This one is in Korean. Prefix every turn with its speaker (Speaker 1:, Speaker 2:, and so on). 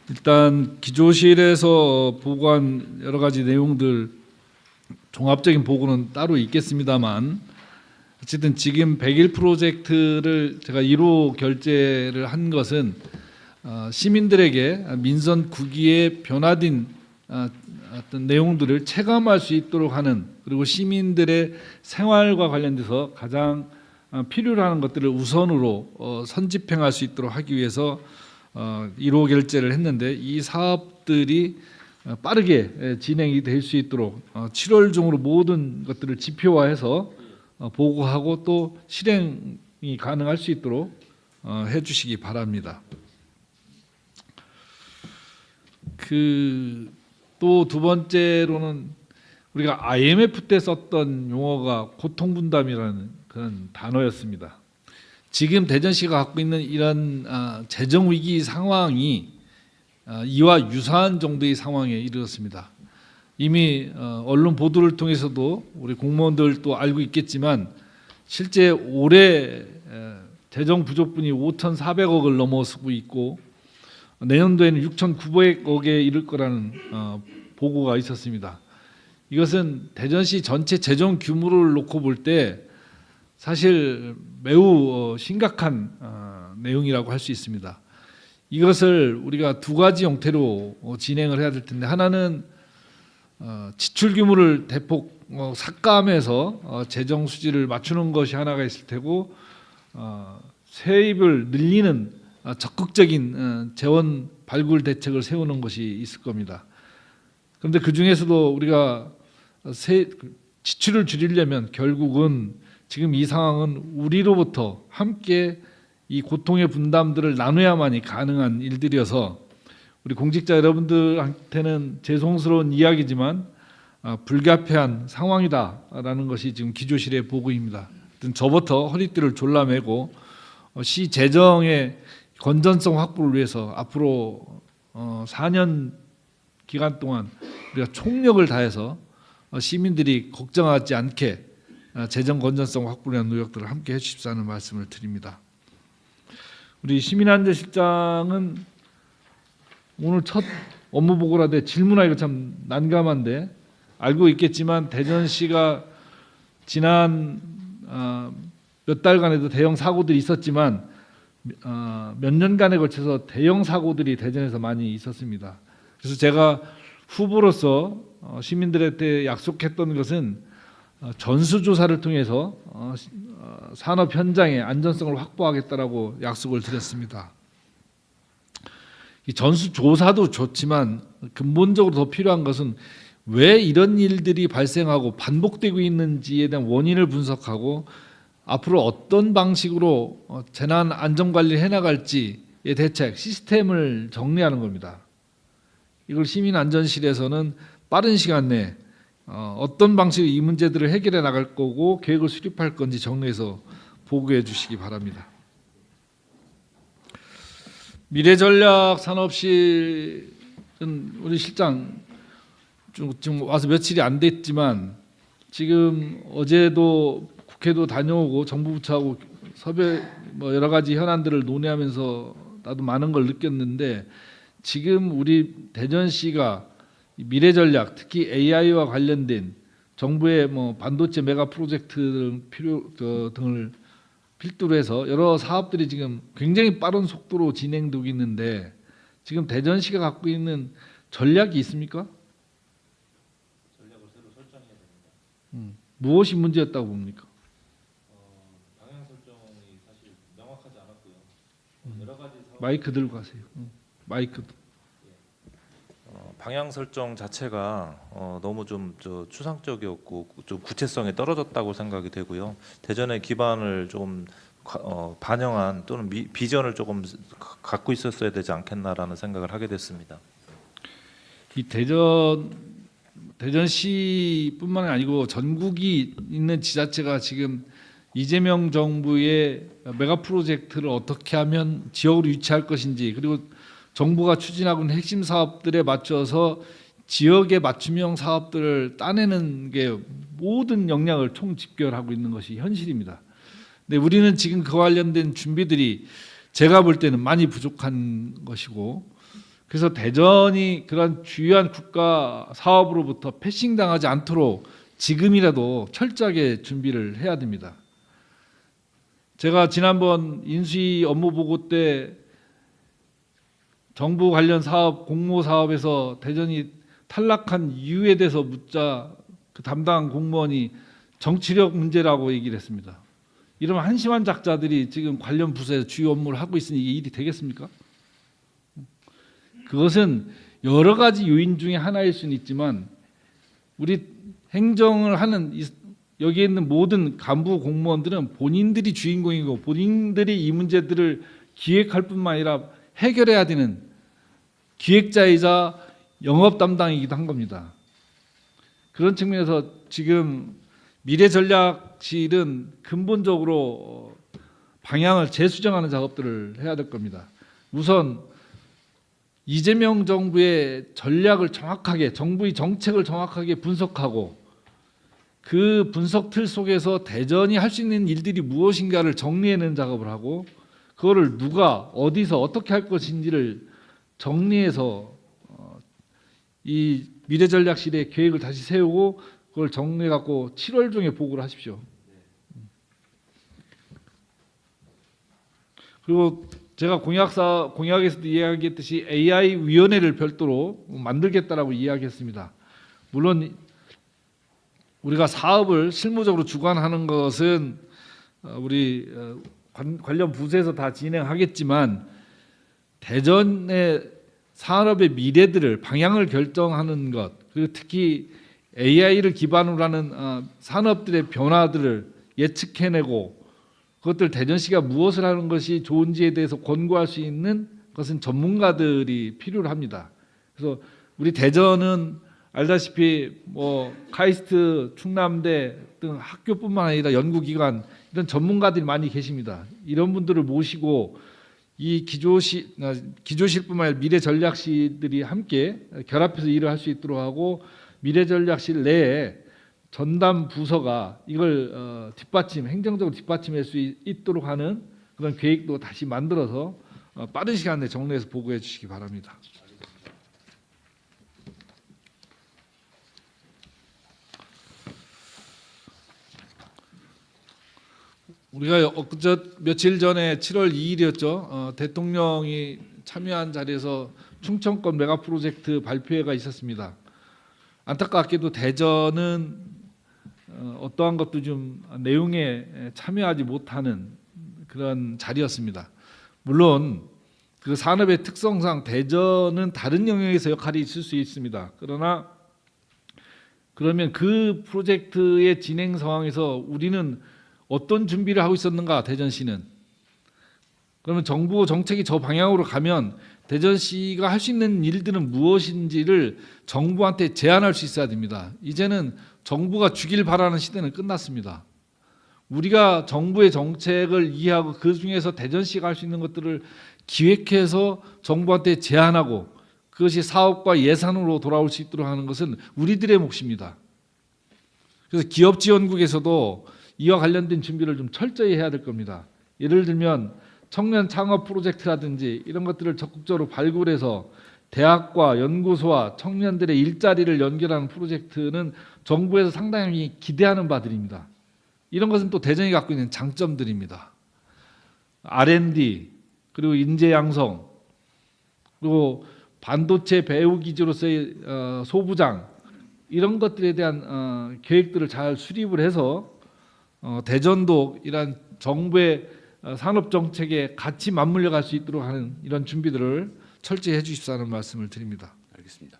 Speaker 1: 일단 기조실에서 보고한 여러 가지 내용들 종합적인 보고는 따로 있겠습니다만 어쨌든 지금 100일 프로젝트를 제가 1호 결재를 한 것은 시민들에게 민선 9기의 변화된 어떤 내용들을 체감할 수 있도록 하는, 그리고 시민들의 생활과 관련돼서 가장 필요로 하는 것들을 우선으로 선집행할 수 있도록 하기 위해서 1호 결재를 했는데, 이 사업들이 빠르게 진행이 될 수 있도록 7월 중으로 모든 것들을 지표화해서 보고하고 또 실행이 가능할 수 있도록 해주시기 바랍니다. 또 두 번째로는 우리가 IMF 때 썼던 용어가 고통분담이라는 그런 단어였습니다. 지금 대전시가 갖고 있는 이런 재정 위기 상황이 이와 유사한 정도의 상황에 이르렀습니다. 이미 언론 보도를 통해서도 우리 공무원들도 알고 있겠지만 실제 올해 재정 부족분이 5,400억을 넘어서고 있고 내년도에는 6,900억에 이를 거라는 보고가 있었습니다. 이것은 대전시 전체 재정 규모를 놓고 볼 때 사실 매우 심각한 내용이라고 할 수 있습니다. 이것을 우리가 두 가지 형태로 진행을 해야 될 텐데, 하나는 지출 규모를 대폭 삭감해서 재정 수지를 맞추는 것이 하나가 있을 테고, 세입을 늘리는 적극적인 재원 발굴 대책을 세우는 것이 있을 겁니다. 그런데 그 중에서도 우리가 지출을 줄이려면 결국은 지금 이 상황은 우리로부터 함께 이 고통의 분담들을 나눠야만이 가능한 일들이어서 우리 공직자 여러분들한테는 죄송스러운 이야기지만 불가피한 상황이다라는 것이 지금 기조실의 보고입니다. 저부터 허리띠를 졸라매고 시 재정의 건전성 확보를 위해서 앞으로 4년 기간 동안 우리가 총력을 다해서 시민들이 걱정하지 않게 재정 건전성 확보를 위한 노력들을 함께 해주십사는 말씀을 드립니다. 우리 시민안전실장은 오늘 첫 업무 보고라데 질문하기가 참 난감한데, 알고 있겠지만 대전시가 지난 몇 달간에도 대형 사고들이 있었지만 몇 년간에 걸쳐서 대형 사고들이 대전에서 많이 있었습니다. 그래서 제가 후보로서 시민들한테 약속했던 것은 전수조사를 통해서 산업 현장의 안전성을 확보하겠다라고 약속을 드렸습니다. 이 전수조사도 좋지만 근본적으로 더 필요한 것은 왜 이런 일들이 발생하고 반복되고 있는지에 대한 원인을 분석하고 앞으로 어떤 방식으로 재난 안전 관리를 해나갈지의 대책, 시스템을 정리하는 겁니다. 이걸 시민안전실에서는 빠른 시간 내에 어떤 방식으로 이 문제들을 해결해 나갈 거고 계획을 수립할 건지 정리해서 보고해 주시기 바랍니다. 미래전략산업실은 우리 실장 지금 와서 며칠이 안 됐지만 지금 어제도 국회도 다녀오고 정부 부처하고 섭외 여러 가지 현안들을 논의하면서 나도 많은 걸 느꼈는데, 지금 우리 대전시가 미래전략, 특히 AI와 관련된 정부의 반도체 메가 프로젝트 등을 필두로 해서 여러 사업들이 지금 굉장히 빠른 속도로 진행되고 있는데, 지금 대전시가 갖고 있는 전략이 있습니까?
Speaker 2: 전략을 새로 설정해야 됩니다.
Speaker 1: 무엇이 문제였다고 봅니까?
Speaker 2: 방향 설정이 사실 명확하지 않았고요. 여러 가지 사업
Speaker 1: 마이크 들고 하세요. 마이크.
Speaker 2: 방향 설정 자체가 너무 좀 추상적이었고 좀 구체성이 떨어졌다고 생각이 되고요. 대전의 기반을 좀 반영한 또는 비전을 조금 갖고 있었어야 되지 않겠나라는 생각을 하게 됐습니다.
Speaker 1: 이 대전시뿐만 아니고 전국이 있는 지자체가 지금 이재명 정부의 메가 프로젝트를 어떻게 하면 지역으로 유치할 것인지, 그리고 정부가 추진하고 있는 핵심 사업들에 맞춰서 지역의 맞춤형 사업들을 따내는 게 모든 역량을 총집결하고 있는 것이 현실입니다. 근데 우리는 지금 그와 관련된 준비들이 제가 볼 때는 많이 부족한 것이고, 그래서 대전이 그런 주요한 국가 사업으로부터 패싱당하지 않도록 지금이라도 철저하게 준비를 해야 됩니다. 제가 지난번 인수위 업무 보고 때 정부 관련 사업, 공모 사업에서 대전이 탈락한 이유에 대해서 묻자 그 담당 공무원이 정치력 문제라고 얘기를 했습니다. 이러면 한심한 작자들이 지금 관련 부서에서 주요 업무를 하고 있으니 이게 일이 되겠습니까? 그것은 여러 가지 요인 중에 하나일 수는 있지만 우리 행정을 하는 여기에 있는 모든 간부 공무원들은 본인들이 주인공이고 본인들이 이 문제들을 기획할 뿐만 아니라 해결해야 되는 기획자이자 영업 담당이기도 한 겁니다. 그런 측면에서 지금 미래전략실은 근본적으로 방향을 재수정하는 작업들을 해야 될 겁니다. 우선 이재명 정부의 전략을 정확하게, 정부의 정책을 정확하게 분석하고 그 분석 틀 속에서 대전이 할 수 있는 일들이 무엇인가를 정리해내는 작업을 하고 그거를 누가 어디서 어떻게 할 것인지를 정리해서 이 미래전략실의 계획을 다시 세우고 그걸 정리해 갖고 7월 중에 보고를 하십시오. 그리고 제가 공약에서도 이야기했듯이 AI 위원회를 별도로 만들겠다라고 이야기했습니다. 물론 우리가 사업을 실무적으로 주관하는 것은 우리 관련 부서에서 다 진행하겠지만 대전의 산업의 미래들을 방향을 결정하는 것 그리고 특히 AI를 기반으로 하는 산업들의 변화들을 예측해내고 그것들 대전시가 무엇을 하는 것이 좋은지에 대해서 권고할 수 있는 것은 전문가들이 필요로 합니다. 그래서 우리 대전은 알다시피 뭐 카이스트, 충남대 등 학교뿐만 아니라 연구기관 이런 전문가들이 많이 계십니다. 이런 분들을 모시고 이 기조실뿐만 아니라 미래전략실들이 함께 결합해서 일을 할 수 있도록 하고 미래전략실 내에 전담 부서가 이걸 행정적으로 뒷받침할 수 있도록 하는 그런 계획도 다시 만들어서 빠른 시간 내에 정리해서 보고해 주시기 바랍니다. 우리가 며칠 전에 7월 2일이었죠. 대통령이 참여한 자리에서 충청권 메가 프로젝트 발표회가 있었습니다. 안타깝게도 대전은 어떠한 것도 좀 내용에 참여하지 못하는 그런 자리였습니다. 물론 그 산업의 특성상 대전은 다른 영역에서 역할이 있을 수 있습니다. 그러면 그 프로젝트의 진행 상황에서 우리는 어떤 준비를 하고 있었는가 대전시는 그러면 정부 정책이 저 방향으로 가면 대전시가 할 수 있는 일들은 무엇인지를 정부한테 제안할 수 있어야 됩니다. 이제는 정부가 주길 바라는 시대는 끝났습니다. 우리가 정부의 정책을 이해하고 그 중에서 대전시가 할 수 있는 것들을 기획해서 정부한테 제안하고 그것이 사업과 예산으로 돌아올 수 있도록 하는 것은 우리들의 몫입니다. 그래서 기업지원국에서도 이와 관련된 준비를 좀 철저히 해야 될 겁니다. 예를 들면 청년 창업 프로젝트라든지 이런 것들을 적극적으로 발굴해서 대학과 연구소와 청년들의 일자리를 연결하는 프로젝트는 정부에서 상당히 기대하는 바들입니다. 이런 것은 또 대전이 갖고 있는 장점들입니다. R&D 그리고 인재 양성 그리고 반도체 배후 기지로서의 소부장 이런 것들에 대한 계획들을 잘 수립을 해서 대전도 이러한 정부의 산업 정책에 같이 맞물려 갈 수 있도록 하는 이런 준비들을 철저히 해 주십사는 말씀을 드립니다.
Speaker 3: 알겠습니다.